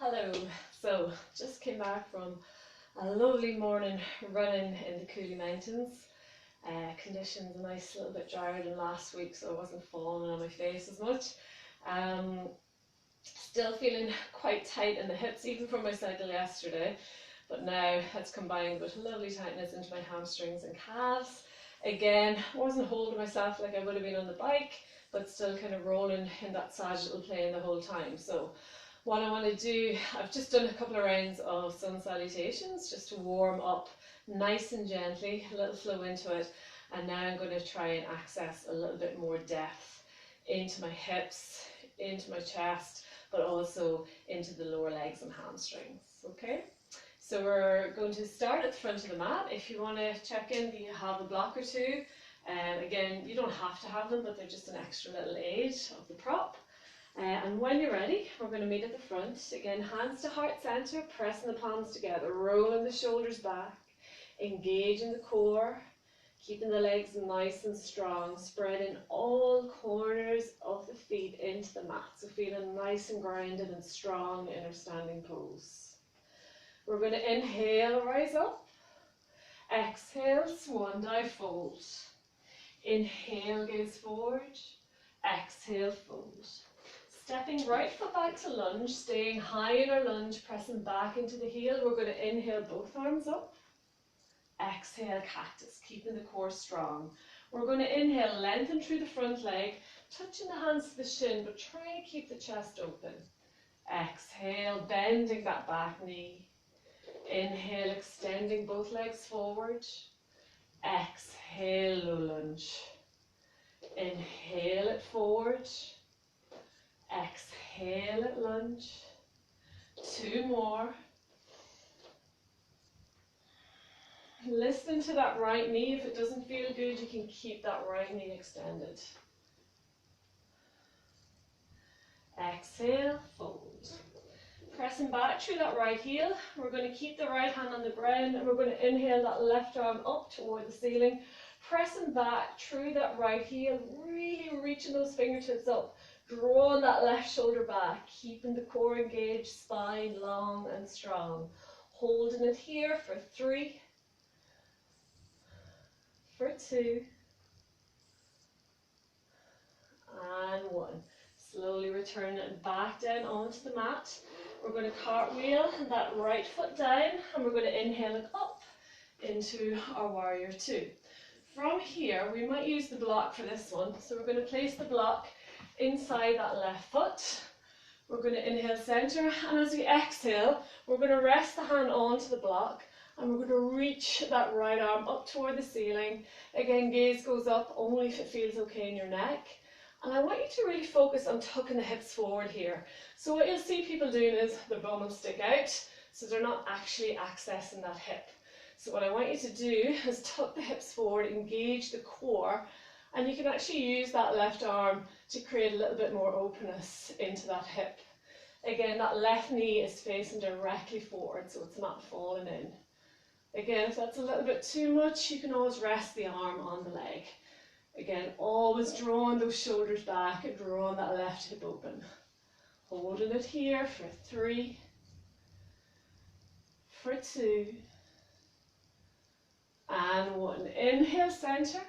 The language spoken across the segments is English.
Hello. So, just came back from a lovely morning running in the Cooley Mountains. Conditions a nice little bit drier than last week, so I wasn't falling on my face as much. Still feeling quite tight in the hips, even from my cycle yesterday, but now it's combined with lovely tightness into my hamstrings and calves. Again, wasn't holding myself like I would have been on the bike, but still kind of rolling in that sagittal plane the whole time. So what I want to do, I've just done a couple of rounds of sun salutations just to warm up nice and gently, a little flow into it, and now I'm going to try and access a little bit more depth into my hips, into my chest, but also into the lower legs and hamstrings. Okay, so we're going to start at the front of the mat. If you want to check in, you have a block or two. Again, you don't have to have them, but they're just an extra little aid of the prop. And when you're ready, we're going to meet at the front. Again, hands to heart center, pressing the palms together, rolling the shoulders back, engaging the core, keeping the legs nice and strong, spreading all corners of the feet into the mat, so feeling nice and grounded and strong in our standing pose. We're going to inhale, rise up. Exhale, swan dive, fold. Inhale, gaze forward. Exhale, fold. Stepping right foot back to lunge, staying high in our lunge, pressing back into the heel. We're going to inhale both arms up. Exhale, cactus, keeping the core strong. We're going to inhale, lengthen through the front leg, touching the hands to the shin, but trying to keep the chest open. Exhale, bending that back knee. Inhale, extending both legs forward. Exhale, low lunge. Inhale it forward. Exhale at lunge. Two more. Listen to that right knee. If it doesn't feel good, you can keep that right knee extended. Exhale, fold. Pressing back through that right heel. We're going to keep the right hand on the ground and we're going to inhale that left arm up toward the ceiling. Pressing back through that right heel, really reaching those fingertips up. Drawing that left shoulder back, keeping the core engaged, spine long and strong. Holding it here for 3, for 2, and 1. Slowly return it back down onto the mat. We're going to cartwheel that right foot down and we're going to inhale it up into our warrior 2. From here, we might use the block for this one. So we're going to place the block inside that left foot. We're going to inhale center, and as we exhale, we're going to rest the hand onto the block and we're going to reach that right arm up toward the ceiling. Again, gaze goes up only if it feels okay in your neck. And I want you to really focus on tucking the hips forward here. So what you'll see people doing is the bum will stick out, so they're not actually accessing that hip. So what I want you to do is tuck the hips forward, engage the core, and you can actually use that left arm to create a little bit more openness into that hip. Again, that left knee is facing directly forward, so it's not falling in. Again, if that's a little bit too much, you can always rest the arm on the leg. Again, always drawing those shoulders back and drawing that left hip open. Holding it here for 3, for 2, and 1. Inhale, center.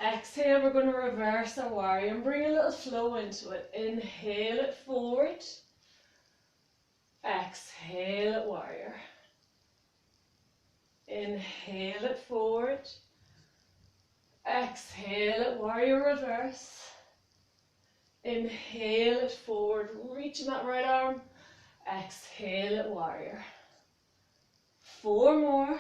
Exhale, we're going to reverse our warrior and bring a little flow into it. Inhale it forward. Exhale it warrior. Inhale it forward. Exhale it warrior reverse. Inhale it forward, reaching that right arm. Exhale it warrior. 4 more.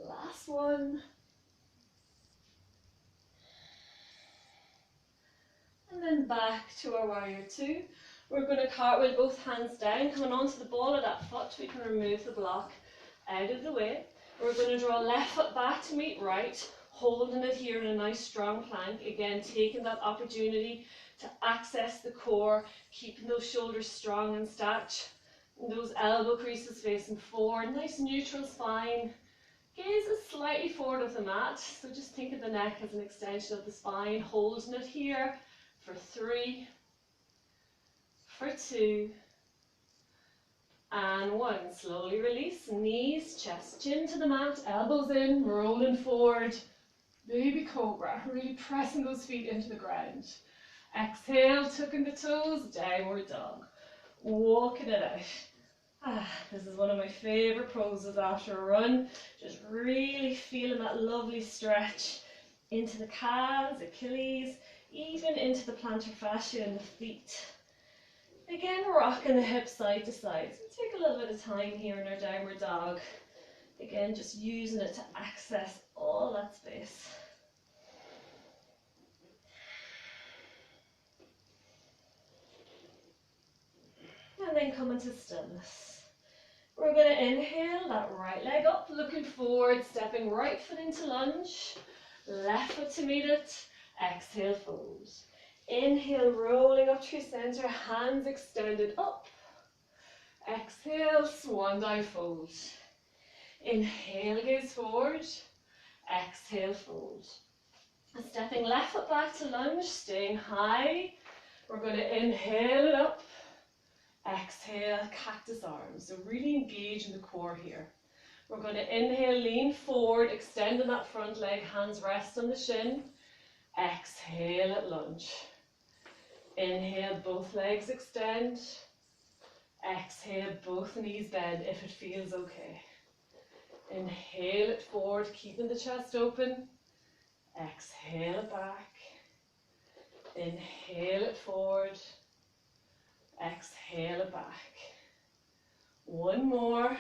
Last one. And then back to our warrior 2. We're going to cartwheel both hands down, coming onto the ball of that foot. We can remove the block out of the way. We're going to draw left foot back to meet right, holding it here in a nice strong plank. Again, taking that opportunity to access the core, keeping those shoulders strong and stacked, and those elbow creases facing forward, nice neutral spine. Gaze is slightly forward of the mat, so just think of the neck as an extension of the spine, holding it here for 3, for 2, and 1. Slowly release, knees, chest, chin to the mat, elbows in, rolling forward. Baby cobra, really pressing those feet into the ground. Exhale, tucking the toes, downward dog. Walking it out. This is one of my favourite poses after a run. Just really feeling that lovely stretch into the calves, Achilles, even into the plantar fascia in the feet. Again, rocking the hips side to side. So take a little bit of time here in our downward dog. Again, just using it to access all that space. And then coming to stillness. We're going to inhale that right leg up, looking forward, stepping right foot into lunge, left foot to meet it. Exhale, fold. Inhale, rolling up through center, hands extended up. Exhale, swan dive, fold. Inhale, gaze forward. Exhale, fold. Stepping left foot back to lunge, staying high. We're going to inhale it up. Exhale, cactus arms. So really engage in the core here. We're going to inhale, lean forward, extending that front leg, hands rest on the shin. Exhale at lunge. Inhale, both legs extend. Exhale, both knees bend if it feels okay. Inhale it forward, keeping the chest open. Exhale it back. Inhale it forward. Exhale it back. One more.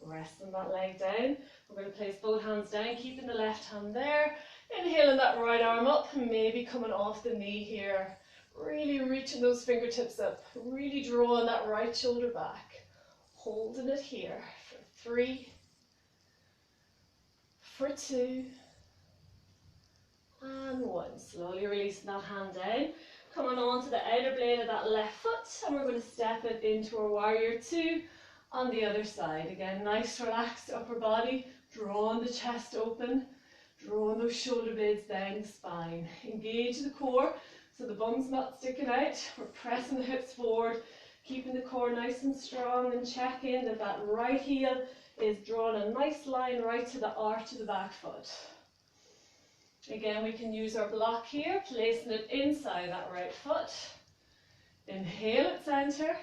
Resting that leg down. We're going to place both hands down, keeping the left hand there. Inhaling that right arm up, maybe coming off the knee here. Really reaching those fingertips up. Really drawing that right shoulder back. Holding it here for 3, for 2, and 1. Slowly releasing that hand down. Coming on to the outer blade of that left foot, and we're going to step it into our warrior 2 on the other side. Again, nice relaxed upper body, drawing the chest open. Drawing those shoulder blades down the spine. Engage the core so the bum's not sticking out. We're pressing the hips forward, keeping the core nice and strong, and check in that that right heel is drawing a nice line right to the arch of the back foot. Again, we can use our block here, placing it inside that right foot. Inhale at center.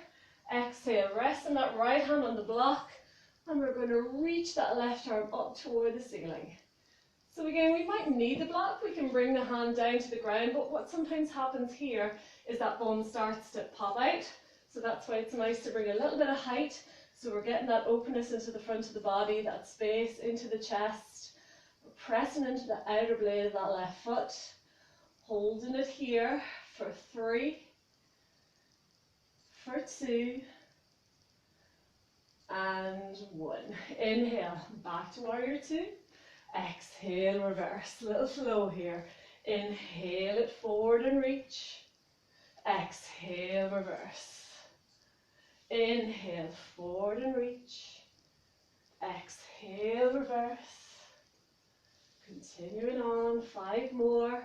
Exhale, resting that right hand on the block, and we're going to reach that left arm up toward the ceiling. So again, we might need the block, we can bring the hand down to the ground, but what sometimes happens here is that bum starts to pop out. So that's why it's nice to bring a little bit of height. So we're getting that openness into the front of the body, that space into the chest. We're pressing into the outer blade of that left foot. Holding it here for 3, for 2, and 1. Inhale, back to warrior 2. Exhale, reverse. Little flow here. Inhale it forward and reach. Exhale, reverse. Inhale, forward and reach. Exhale, reverse. Continuing on, 5 more.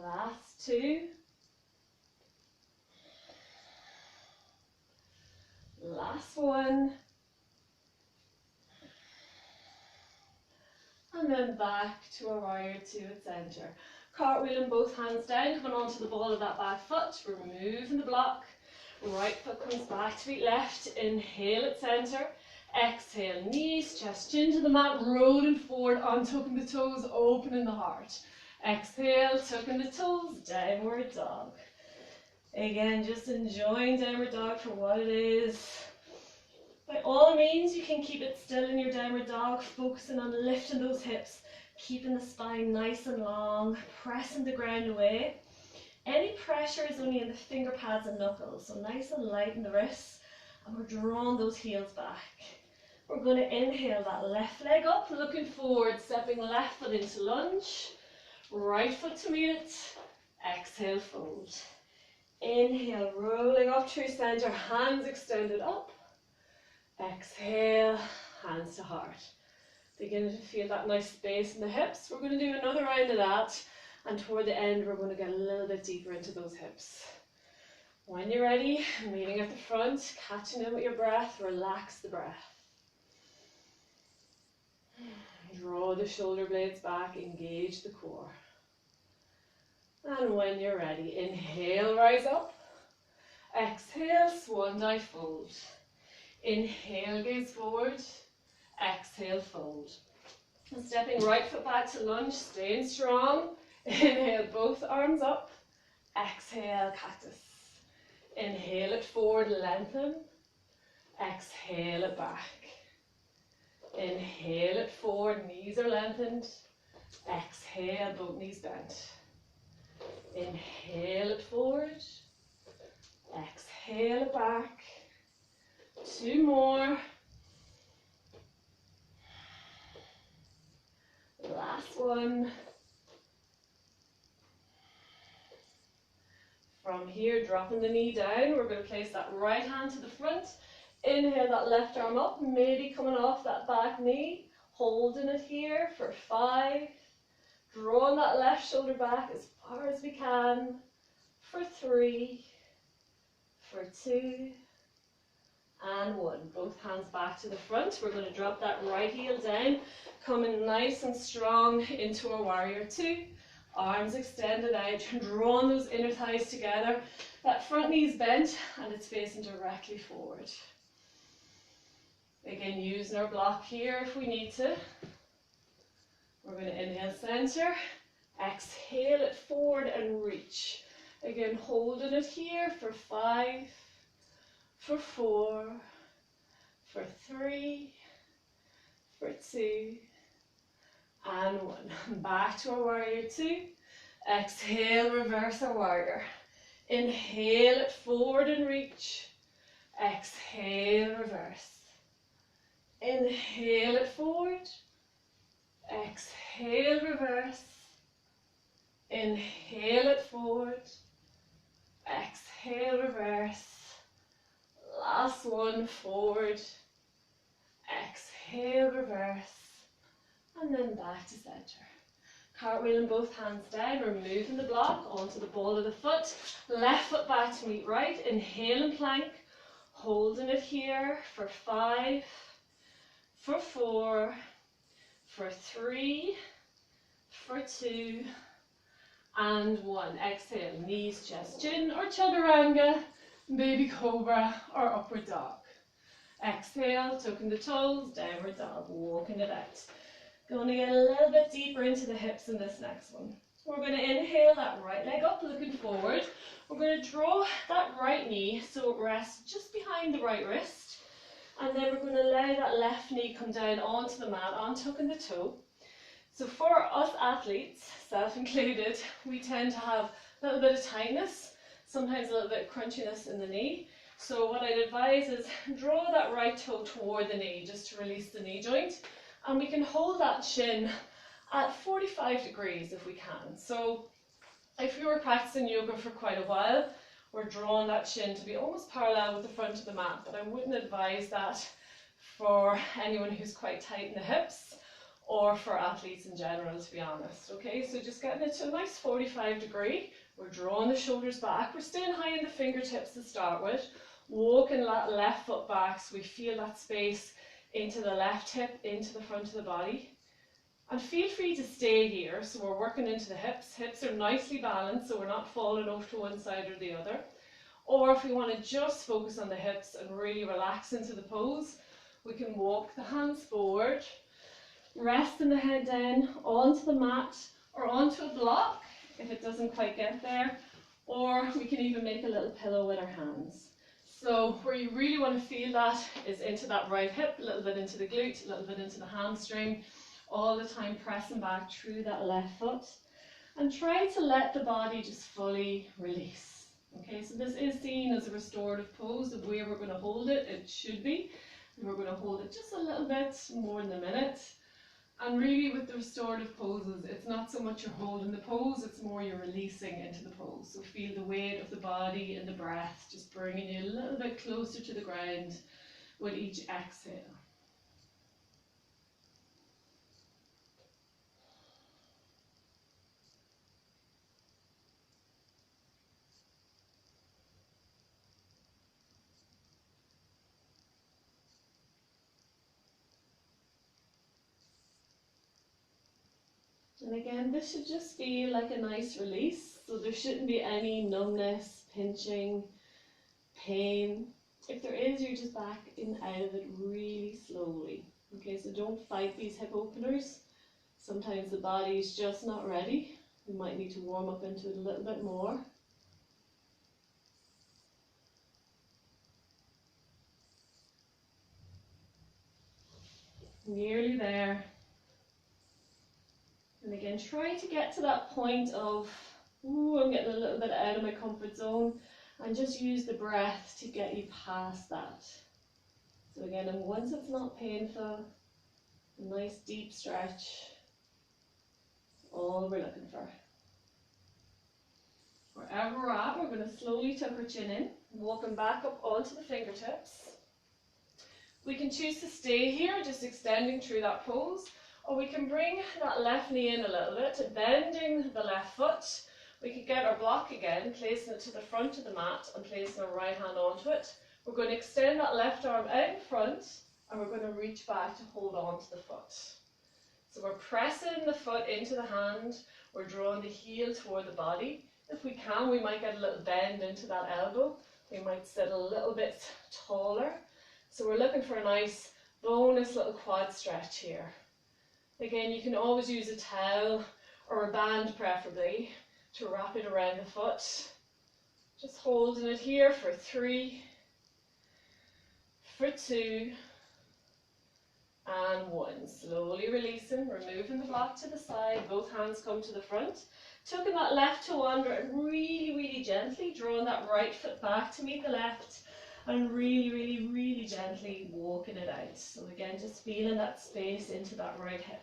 Last 2. Last 1. And then back to a warrior 2 at center. Cartwheeling both hands down, coming onto the ball of that back foot, removing the block. Right foot comes back to meet left. Inhale at center. Exhale, knees, chest, chin to the mat, rolling forward, untucking the toes, opening the heart. Exhale, tucking the toes, downward dog. Again, just enjoying downward dog for what it is. By all means, you can keep it still in your downward dog, focusing on lifting those hips, keeping the spine nice and long, pressing the ground away. Any pressure is only in the finger pads and knuckles, so nice and light in the wrists, and we're drawing those heels back. We're going to inhale that left leg up, looking forward, stepping left foot into lunge, right foot to meet it, exhale, fold. Inhale, rolling up through center, hands extended up, exhale, hands to heart. Beginning to feel that nice space in the hips. We're going to do another round of that, and toward the end we're going to get a little bit deeper into those hips. When you're ready, meeting at the front, catching in with your breath, relax the breath. Draw the shoulder blades back, engage the core. And when you're ready, inhale, rise up. Exhale, swan dive, fold. Inhale, gaze forward. Exhale, fold. And stepping right foot back to lunge, staying strong. Inhale, both arms up. Exhale, cactus. Inhale it forward, lengthen. Exhale it back. Inhale it forward, knees are lengthened. Exhale, both knees bent. Inhale it forward. Exhale it back. 2 more. Last one. From here, dropping the knee down, we're going to place that right hand to the front. Inhale that left arm up, maybe coming off that back knee. Holding it here for 5. Drawing that left shoulder back as far as we can. For 3. For 2. And 1. Both hands back to the front. We're going to drop that right heel down, coming nice and strong into our warrior 2. Arms extended out, drawing those inner thighs together. That front knee is bent and it's facing directly forward. Again, using our block here if we need to. We're going to inhale center, exhale it forward and reach. Again, holding it here for 5, for 4, for 3, for 2, and 1. Back to our warrior 2. Exhale, reverse our warrior. Inhale it forward and reach. Exhale, reverse. Inhale it forward. Exhale, reverse. Inhale it forward. Exhale, reverse. Last one, forward. Exhale, reverse. And then back to center. Cartwheeling both hands down, removing the block onto the ball of the foot. Left foot back to meet right. Inhale and plank. Holding it here for 5, for 4, for 3, for 2, and 1. Exhale, knees, chest, chin, or chaturanga, baby cobra, or upward dog. Exhale, tucking the toes, downward dog, walking it out. Going to get a little bit deeper into the hips in this next one. We're going to inhale that right leg up, looking forward. We're going to draw that right knee so it rests just behind the right wrist. And then we're going to allow that left knee come down onto the mat, untucking the toe. So for us athletes, self-included, we tend to have a little bit of tightness, sometimes a little bit of crunchiness in the knee. So what I'd advise is draw that right toe toward the knee just to release the knee joint. And we can hold that shin at 45 degrees if we can. So if you were practicing yoga for quite a while, we're drawing that shin to be almost parallel with the front of the mat, but I wouldn't advise that for anyone who's quite tight in the hips or for athletes in general, to be honest. Okay, so just getting it to a nice 45 degree. We're drawing the shoulders back. We're staying high in the fingertips to start with. Walking that left foot back so we feel that space into the left hip, into the front of the body. And feel free to stay here, so we're working into the hips. Hips are nicely balanced, so we're not falling over to one side or the other. Or if we want to just focus on the hips and really relax into the pose, we can walk the hands forward, resting the head down onto the mat or onto a block if it doesn't quite get there, or we can even make a little pillow with our hands. So where you really want to feel that is into that right hip, a little bit into the glute, a little bit into the hamstring, all the time pressing back through that left foot. And try to let the body just fully release. Okay, so this is seen as a restorative pose. The way we're going to hold it, it should be. And we're going to hold it just a little bit more than a minute. And really with the restorative poses, it's not so much you're holding the pose, it's more you're releasing into the pose. So feel the weight of the body and the breath just bringing you a little bit closer to the ground with each exhale. And again, this should just feel like a nice release, so there shouldn't be any numbness, pinching, pain. If there is, you're just backing out of it really slowly. Okay, so don't fight these hip openers. Sometimes the body is just not ready. We might need to warm up into it a little bit more. Nearly there. And again, try to get to that point of, ooh, I'm getting a little bit out of my comfort zone, and just use the breath to get you past that. So again, and once it's not painful, a nice deep stretch, all we're looking for. Wherever we're at, we're going to slowly tuck our chin in, walking back up onto the fingertips. We can choose to stay here, just extending through that pose, or we can bring that left knee in a little bit, bending the left foot. We could get our block again, placing it to the front of the mat and placing our right hand onto it. We're going to extend that left arm out in front, and we're going to reach back to hold on to the foot. So we're pressing the foot into the hand, we're drawing the heel toward the body. If we can, we might get a little bend into that elbow. We might sit a little bit taller. So we're looking for a nice bonus little quad stretch here. Again, you can always use a towel or a band preferably to wrap it around the foot. Just holding it here for 3, for 2, and 1. Slowly releasing, removing the block to the side, both hands come to the front. Tucking that left toe under and really gently drawing that right foot back to meet the left, and really gently walking it out. So again, just feeling that space into that right hip.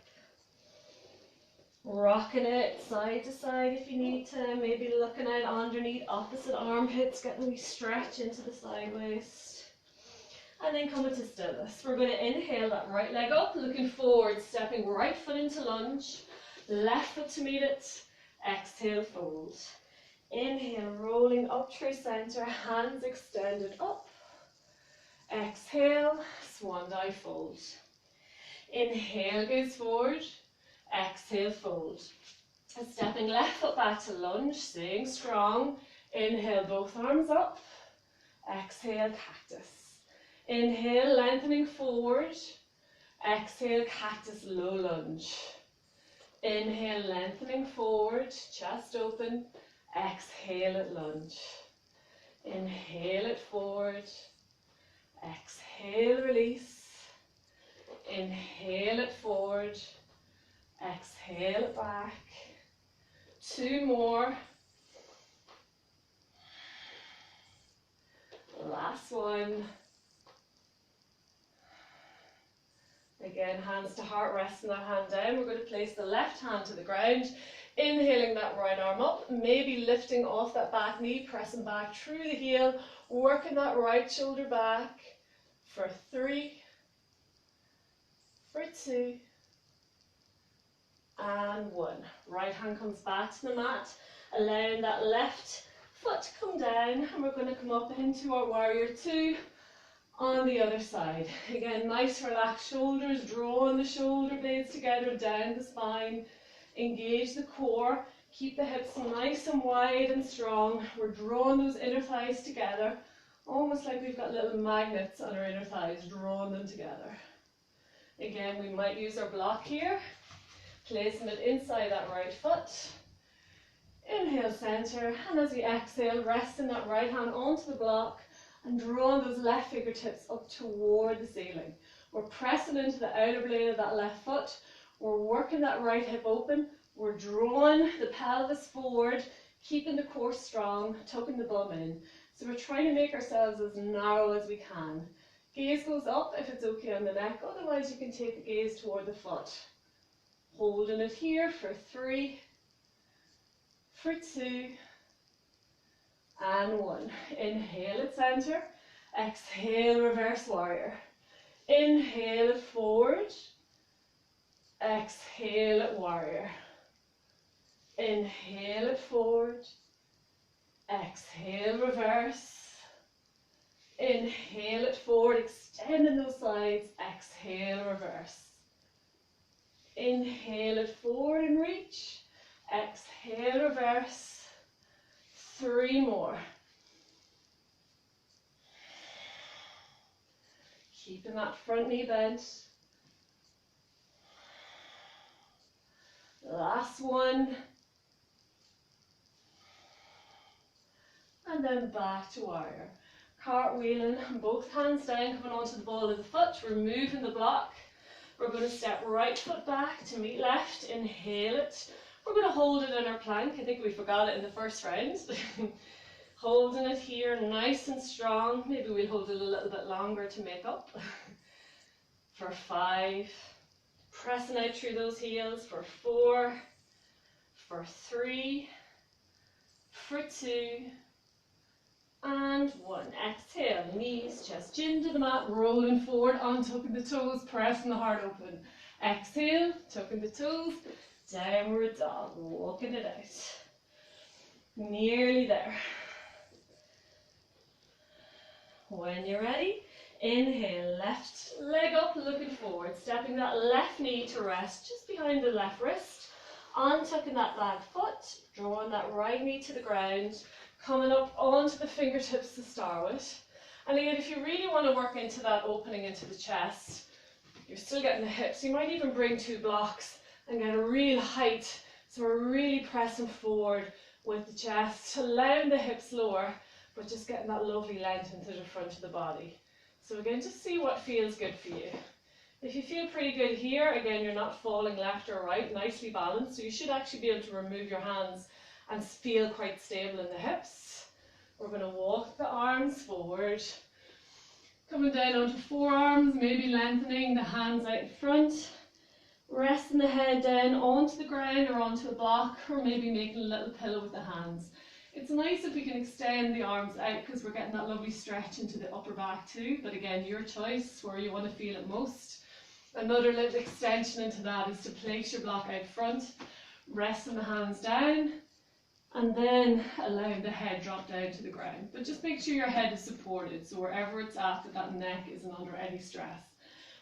Rocking it side to side if you need to, maybe looking out underneath opposite armpits, getting a wee stretch into the side waist. And then coming to stillness. We're going to inhale that right leg up, looking forward, stepping right foot into lunge, left foot to meet it, exhale, fold. Inhale, rolling up through center, hands extended up. Exhale, swan dive, fold. Inhale, goes forward. Exhale, fold. And stepping left foot back to lunge, staying strong. Inhale, both arms up. Exhale, cactus. Inhale, lengthening forward. Exhale, cactus, low lunge. Inhale, lengthening forward, chest open. Exhale it, lunge. Inhale it forward. Exhale, release. Inhale it forward. Exhale it back. 2 more. Last one. Again, hands to heart, resting that hand down. We're going to place the left hand to the ground, inhaling that right arm up, maybe lifting off that back knee, pressing back through the heel, working that right shoulder back for 3, for 2, and 1. Right hand comes back to the mat, allowing that left foot to come down, and we're going to come up into our warrior 2 on the other side. Again, nice relaxed shoulders, drawing the shoulder blades together down the spine, engage the core, keep the hips nice and wide and strong. We're drawing those inner thighs together, almost like we've got little magnets on our inner thighs, drawing them together. Again, we might use our block here, placing it inside that right foot. Inhale, center, and as we exhale, resting that right hand onto the block, and drawing those left fingertips up toward the ceiling. We're pressing into the outer blade of that left foot. We're working that right hip open. We're drawing the pelvis forward, keeping the core strong, tucking the bum in. So we're trying to make ourselves as narrow as we can. Gaze goes up if it's okay on the neck, otherwise you can take the gaze toward the foot. Holding it here for 3, for 2, and 1. Inhale at center, exhale reverse warrior. Inhale it forward, exhale it warrior. Inhale it forward, exhale reverse. Inhale it forward, extending those sides, exhale reverse. Inhale it forward and reach, exhale reverse. 3 more. Keeping that front knee bent. Last one. And then back to warrior. Cartwheeling, both hands down, coming onto the ball of the foot, removing the block. We're going to step right foot back to meet left, inhale it. We're going to hold it in our plank. I think we forgot it in the first round. Holding it here nice and strong. Maybe we'll hold it a little bit longer to make up. For 5, pressing out through those heels. For 4, for 3, for 2, and 1. Exhale, knees, chest, chin to the mat, rolling forward, untucking the toes, pressing the heart open. Exhale, tucking the toes, downward dog, walking it out. Nearly there. When you're ready, inhale, left leg up, looking forward, stepping that left knee to rest just behind the left wrist, untucking that back foot, drawing that right knee to the ground, coming up onto the fingertips to start with. And again, if you really want to work into that opening into the chest, you're still getting the hips, you might even bring 2 blocks and get a real height. So we're really pressing forward with the chest, allowing the hips lower, but just getting that lovely length into the front of the body. So again, just see what feels good for you. If you feel pretty good here, again, you're not falling left or right, nicely balanced. So you should actually be able to remove your hands and feel quite stable in the hips. We're going to walk the arms forward, coming down onto forearms, maybe lengthening the hands out in front, resting the head down onto the ground or onto a block, or maybe making a little pillow with the hands. It's nice if we can extend the arms out because we're getting that lovely stretch into the upper back too, but again, your choice, where you want to feel it most. Another little extension into that is to place your block out front, resting the hands down, and then allowing the head drop down to the ground. But just make sure your head is supported, so wherever it's at, that neck isn't under any stress.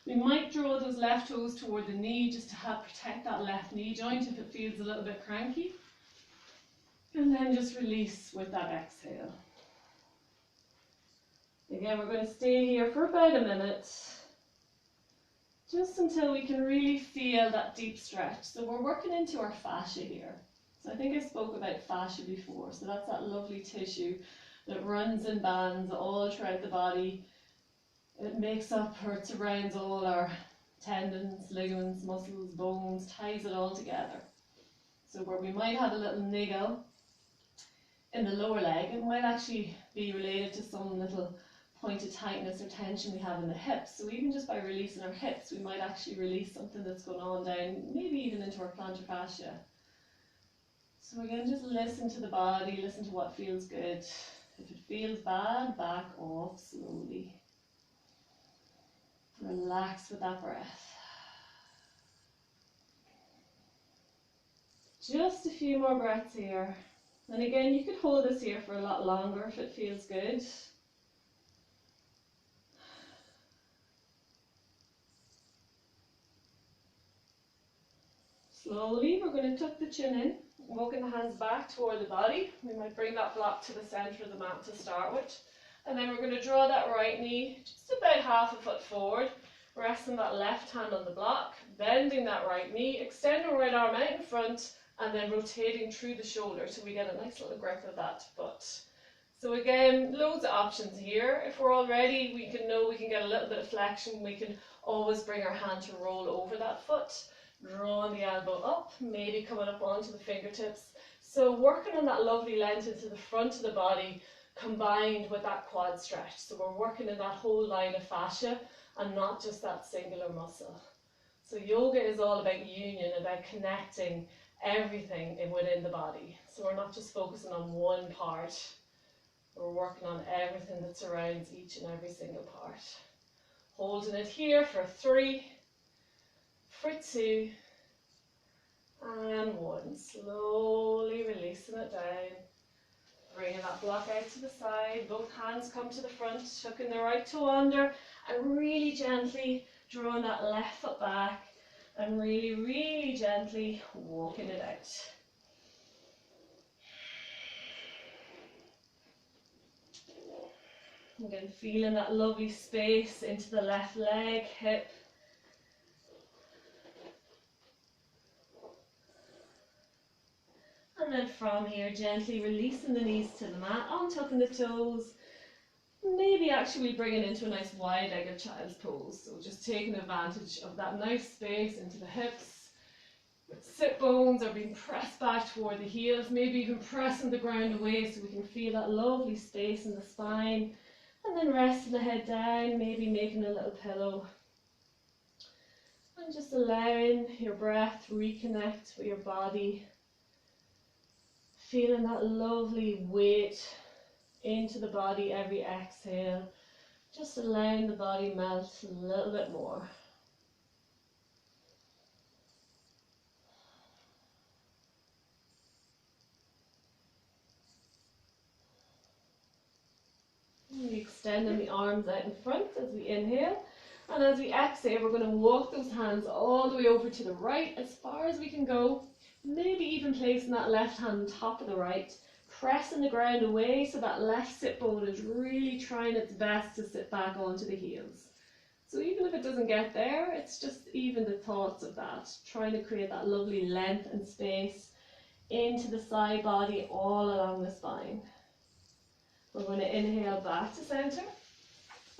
We might draw those left toes toward the knee just to help protect that left knee joint if it feels a little bit cranky. And then just release with that exhale. Again, we're going to stay here for about a minute, just until we can really feel that deep stretch. So we're working into our fascia here. So I think I spoke about fascia before. So that's that lovely tissue that runs in bands all throughout the body. It makes up or it surrounds all our tendons, ligaments, muscles, bones, ties it all together. So where we might have a little niggle in the lower leg, it might actually be related to some little point of tightness or tension we have in the hips. So even just by releasing our hips, we might actually release something that's going on down, maybe even into our plantar fascia. So again, just listen to the body, listen to what feels good. If it feels bad, back off slowly. Relax with that breath. Just a few more breaths here. And again, you could hold this here for a lot longer if it feels good. Slowly, we're going to tuck the chin in, walking the hands back toward the body. We might bring that block to the center of the mat to start with. And then we're going to draw that right knee just about half a foot forward, resting that left hand on the block, bending that right knee, extend our right arm out in front, and then rotating through the shoulder so we get a nice little grip of that butt. So again, loads of options here. If we're all ready, we can get a little bit of flexion. We can always bring our hand to roll over that foot, drawing the elbow up, maybe coming up onto the fingertips. So working on that lovely length into the front of the body combined with that quad stretch. So we're working in that whole line of fascia and not just that singular muscle. So yoga is all about union, about connecting everything within the body. So we're not just focusing on one part. We're working on everything that surrounds each and every single part. Holding it here for 3, for 2, and 1. Slowly releasing it down. Bringing that block out to the side. Both hands come to the front, tucking the right toe under, and really gently drawing that left foot back, and really, really gently walking it out. Again, feeling that lovely space into the left leg, hip. And then from here, gently releasing the knees to the mat, untucking the toes. Maybe actually bring it into a nice wide-legged child's pose. So just taking advantage of that nice space into the hips. Sit bones are being pressed back toward the heels, maybe even pressing the ground away so we can feel that lovely space in the spine. And then resting the head down, maybe making a little pillow. And just allowing your breath to reconnect with your body. Feeling that lovely weight into the body every exhale. Just allowing the body melt a little bit more. Extending the arms out in front as we inhale, and as we exhale we're going to walk those hands all the way over to the right as far as we can go, maybe even placing that left hand on top of the right, pressing the ground away so that left sit bone is really trying its best to sit back onto the heels. So even if it doesn't get there, it's just even the thoughts of that, trying to create that lovely length and space into the side body all along the spine. We're going to inhale back to centre,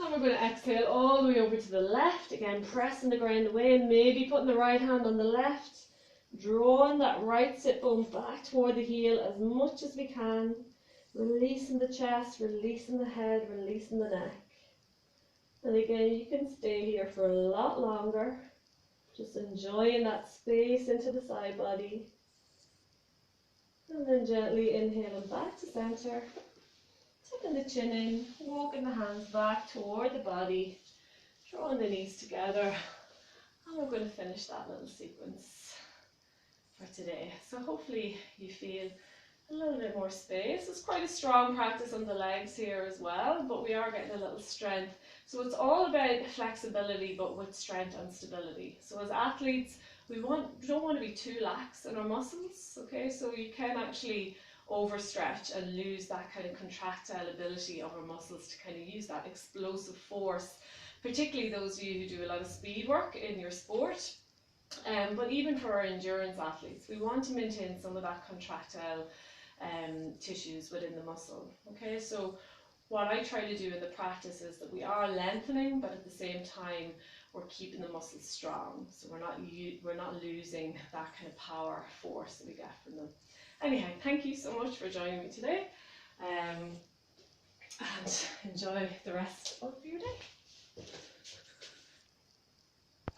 and we're going to exhale all the way over to the left, again pressing the ground away and maybe putting the right hand on the left, drawing that right sit bone back toward the heel as much as we can, releasing the chest, releasing the head, releasing the neck. And again, you can stay here for a lot longer, just enjoying that space into the side body, and then gently inhaling back to centre. Tucking the chin in, walking the hands back toward the body, drawing the knees together, and we're going to finish that little sequence for today. So hopefully you feel a little bit more space. It's quite a strong practice on the legs here as well, but we are getting a little strength. So it's all about flexibility, but with strength and stability. So as athletes, we don't want to be too lax in our muscles, okay? So you can actually overstretch and lose that kind of contractile ability of our muscles to kind of use that explosive force, particularly those of you who do a lot of speed work in your sport. But even for our endurance athletes, we want to maintain some of that contractile tissues within the muscle. Okay, so what I try to do in the practice is that we are lengthening, but at the same time we're keeping the muscles strong, so we're not losing that kind of power, force that we get from them. Anyhow, thank you so much for joining me today, and enjoy the rest of your day.